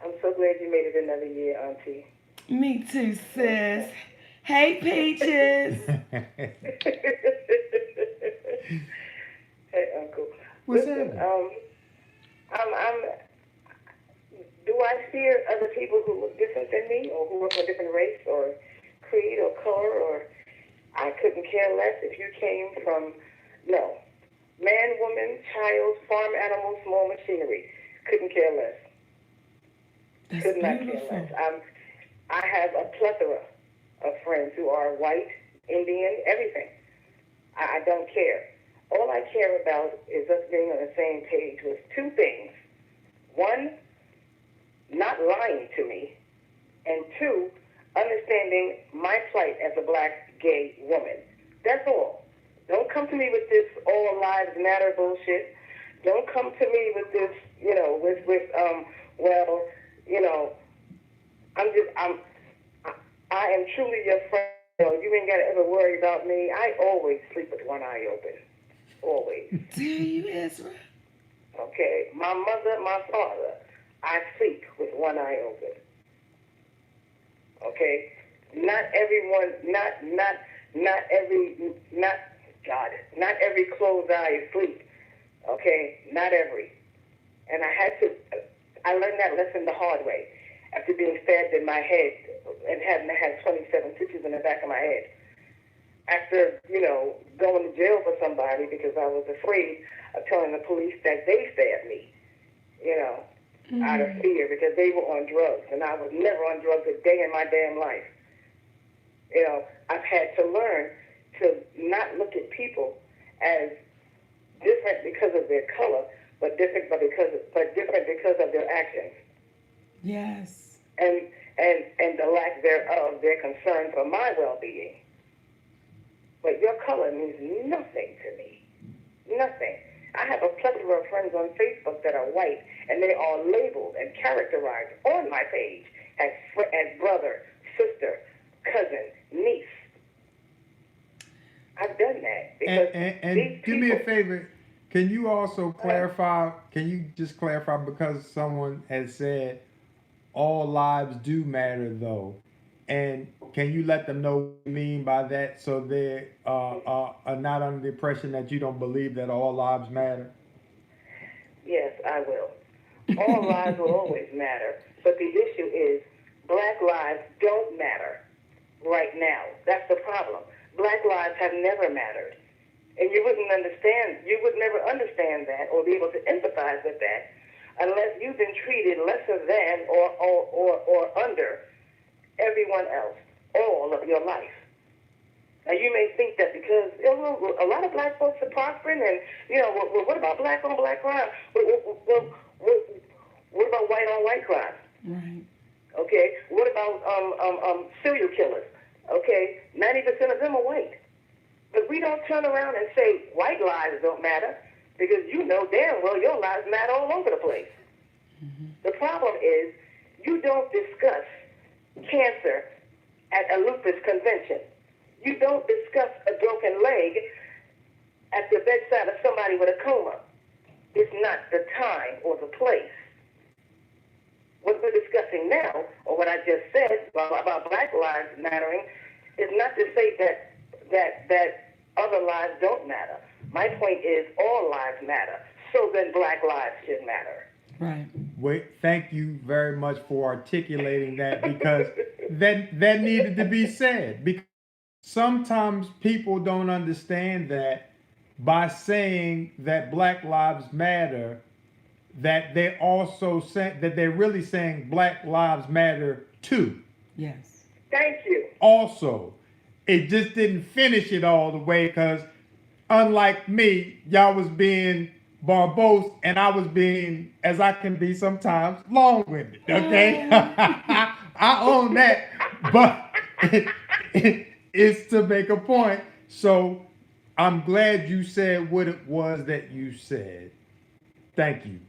I'm so glad you made it another year, Auntie. Me too, sis. Hey, Peaches. Hey, Uncle. What's Listen, happening? do I fear other people who look different than me or who are from a different race or creed or color, or I couldn't care less if you came from, no. Man, woman, child, farm animal, small machinery. Couldn't care less. That's Could not beautiful. care less. I have a plethora of friends who are white, Indian, everything. I don't care. All I care about is us being on the same page with two things. One, not lying to me, and two, understanding my plight as a black gay woman. That's all. Don't come to me with this all lives matter bullshit. Don't come to me with this, I am truly your friend. You ain't got to ever worry about me. I always sleep with one eye open. Always. Do you, Ezra? Okay? My mother, my father. I sleep with one eye open. Okay? Not everyone, not every closed eye is sleep. Okay? Not every. And I learned that lesson the hard way after being stabbed in my head and having had 27 stitches in the back of my head. After, going to jail for somebody because I was afraid of telling the police that they stabbed me, out of fear because they were on drugs and I was never on drugs a day in my damn life. I've had to learn to not look at people as different because of their color, but different because of their actions. Yes. And the lack thereof, their concern for my well-being. But your color means nothing to me. Nothing. I have a plethora of friends on Facebook that are white, and they are labeled and characterized on my page as brother, sister, cousin, niece. I've done that because and do me a favor. Can you also clarify? Can you just clarify, because someone has said all lives do matter, though, and can you let them know what you mean by that, so they are not under the impression that you don't believe that all lives matter? Yes, I will. All lives will always matter, but the issue is black lives don't matter right now. That's the problem. Black lives have never mattered. And you would never understand that or be able to empathize with that unless you've been treated lesser than or under everyone else all of your life. Now you may think that because a lot of black folks are prospering and, what about black on black crime? What about white on white crime? Right. Okay, what about serial killers? Okay, 90% of them are white. But we don't turn around and say white lives don't matter because you know damn well your lives matter all over the place. Mm-hmm. The problem is you don't discuss cancer at a lupus convention. You don't discuss a broken leg at the bedside of somebody with a coma. It's not the time or the place. What we're discussing now, or what I just said about black lives mattering, is not to say that other lives don't matter. My point is all lives matter. So then black lives should matter. Right. Wait, thank you very much for articulating that, because that needed to be said. Because sometimes people don't understand that by saying that black lives matter, that they also say that they're really saying black lives matter too. Yes. Thank you. Also, it just didn't finish it all the way, because unlike me, y'all was being verbose and I was being, as I can be sometimes, long-winded. Okay, I own that, but it's to make a point. So I'm glad you said what it was that you said. Thank you.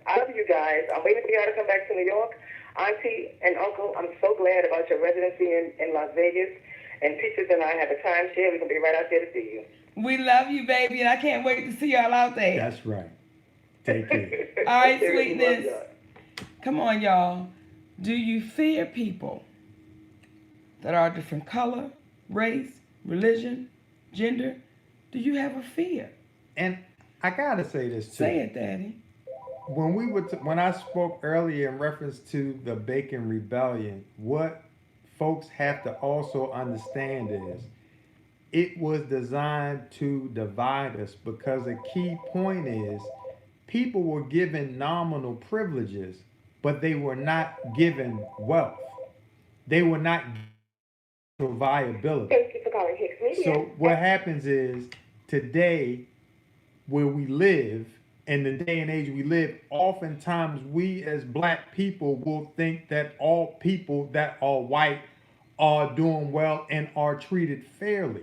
I love you guys. I'm waiting for y'all to come back to New York. Auntie and Uncle, I'm so glad about your residency in Las Vegas. And Peaches and I have a timeshare. We're going to be right out there to see you. We love you, baby, and I can't wait to see y'all out there. That's right. Take care. All right, sweetness. Come on, y'all. Do you fear people that are a different color, race, religion, gender? Do you have a fear? And I gotta say this too. Say it, Daddy. When I spoke earlier in reference to the Bacon Rebellion, what folks have to also understand is it was designed to divide us, because a key point is people were given nominal privileges, but they were not given wealth. They were not given viability. Thank you for calling Hicks Media. So what happens is today, where we live, in the day and age we live, oftentimes we as black people will think that all people that are white are doing well and are treated fairly.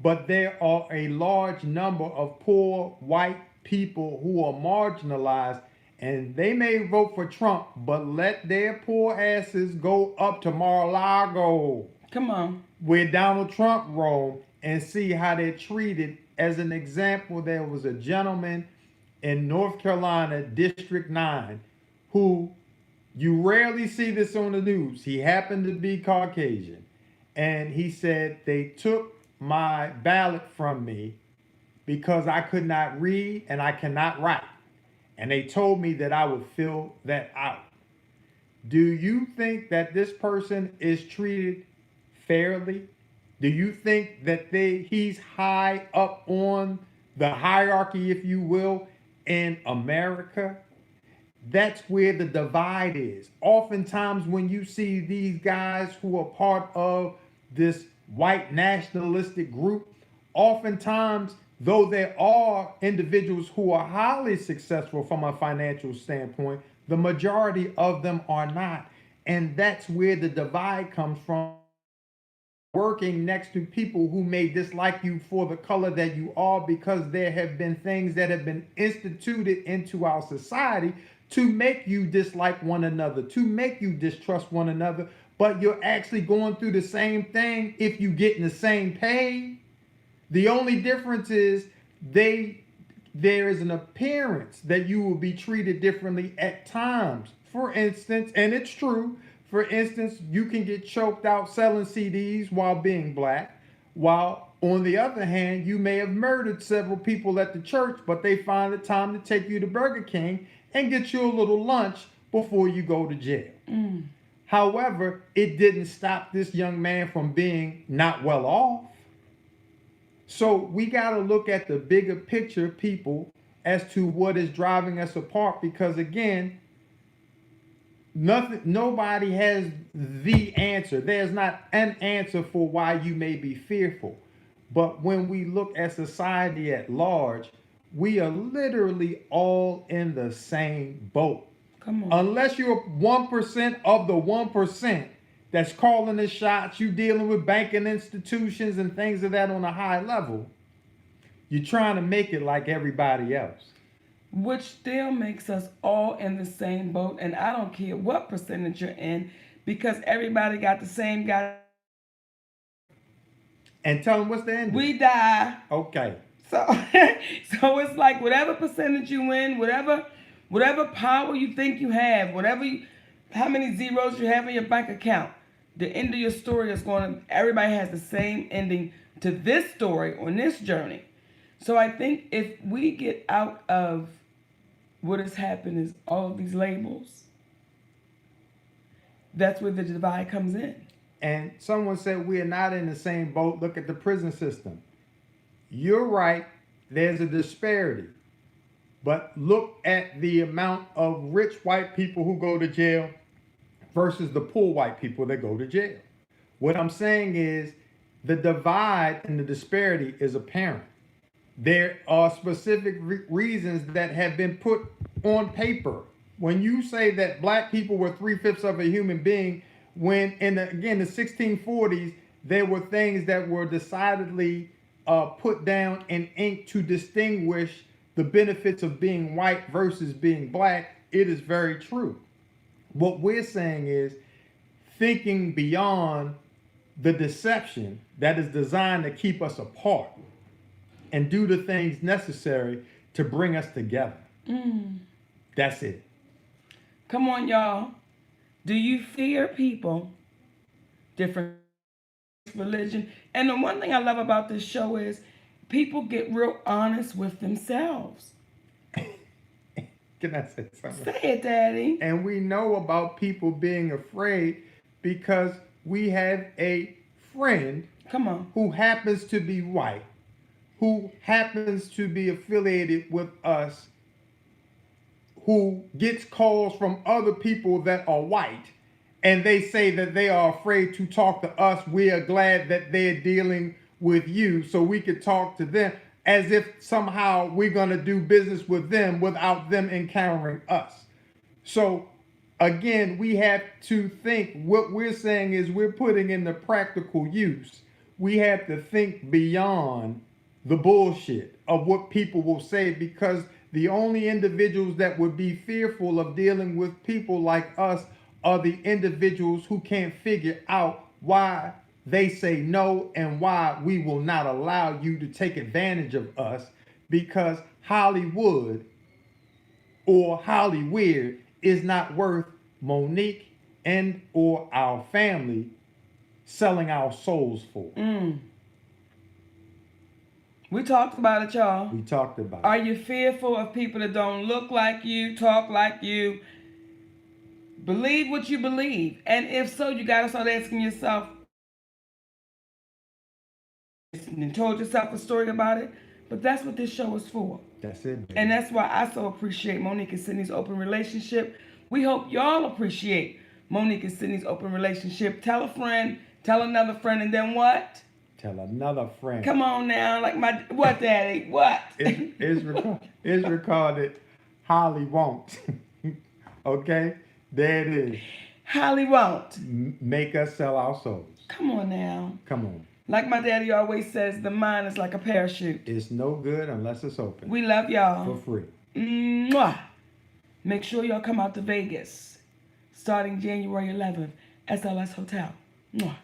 But there are a large number of poor white people who are marginalized, and they may vote for Trump, but let their poor asses go up to Mar-a-Lago. Come on. Where Donald Trump roamed, and see how they're treated. As an example, there was a gentleman in North Carolina, District 9, who you rarely see this on the news. He happened to be Caucasian. And he said, they took my ballot from me because I could not read and I cannot write. And they told me that I would fill that out. Do you think that this person is treated fairly? Do you think that he's high up on the hierarchy, if you will, in America? That's where the divide is. Oftentimes, when you see these guys who are part of this white nationalistic group, oftentimes, though there are individuals who are highly successful from a financial standpoint, the majority of them are not. And that's where the divide comes from. Working next to people who may dislike you for the color that you are, because there have been things that have been instituted into our society to make you dislike one another, to make you distrust one another, but you're actually going through the same thing if you get in the same pay. The only difference is there is an appearance that you will be treated differently at times. For instance, and it's true, for instance, you can get choked out selling CDs while being black, while on the other hand, you may have murdered several people at the church, but they find the time to take you to Burger King and get you a little lunch before you go to jail. However, it didn't stop this young man from being not well off. So we got to look at the bigger picture, people, as to what is driving us apart, because again, nobody has the answer. There's not an answer for why you may be fearful. But when we look at society at large, we are literally all in the same boat. Come on. Unless you're 1% of the 1% that's calling the shots, you dealing with banking institutions and things of that on a high level, you're trying to make it like everybody else. Which still makes us all in the same boat, and I don't care what percentage you're in, because everybody got the same guy. And tell them what's the end. We die. Okay. So it's like whatever percentage you win, whatever power you think you have, how many zeros you have in your bank account, the end of your story is everybody has the same ending to this story on this journey. So I think if we get out of what has happened is all of these labels, that's where the divide comes in. And someone said we are not in the same boat. Look at the prison system. You're right, there's a disparity. But look at the amount of rich white people who go to jail versus the poor white people that go to jail. What I'm saying is the divide and the disparity is apparent. There are specific reasons that have been put on paper. When you say that black people were 3/5 of a human being, when in the 1640s, there were things that were decidedly put down in ink to distinguish the benefits of being white versus being black, it is very true. What we're saying is thinking beyond the deception that is designed to keep us apart and do the things necessary to bring us together. That's it. Come on, y'all. Do you fear people, different religion? And the one thing I love about this show is people get real honest with themselves. Can I say something? Say it, Daddy. And we know about people being afraid because we have a friend who happens to be white, who happens to be affiliated with us, who gets calls from other people that are white, and they say that they are afraid to talk to us. We are glad that they're dealing with you so we could talk to them, as if somehow we're going to do business with them without them encountering us. So again, we have to think what we're saying is we're putting into practical use. We have to think beyond the bullshit of what people will say, because the only individuals that would be fearful of dealing with people like us are the individuals who can't figure out why they say no and why we will not allow you to take advantage of us, because Hollywood or Holly Weird is not worth Monique and or our family selling our souls for. We talked about it, y'all. We talked about Are it. you fearful of people that don't look like you, talk like you, believe what you believe? And if so, you got to start asking yourself, and told yourself a story about it. But that's what this show is for. That's it, baby. And that's why I so appreciate Monique and Sydney's open relationship. We hope y'all appreciate Monique and Sydney's open relationship. Tell a friend, tell another friend, and then what? Tell another friend. Come on now, like my, what, Daddy? What? It's recorded. Holly won't. Okay? There it is. Holly won't. Make us sell our souls. Come on now. Come on. Like my daddy always says, the mind is like a parachute. It's no good unless it's open. We love y'all. For free. Mwah. Make sure y'all come out to Vegas starting January 11th, SLS Hotel. Mwah.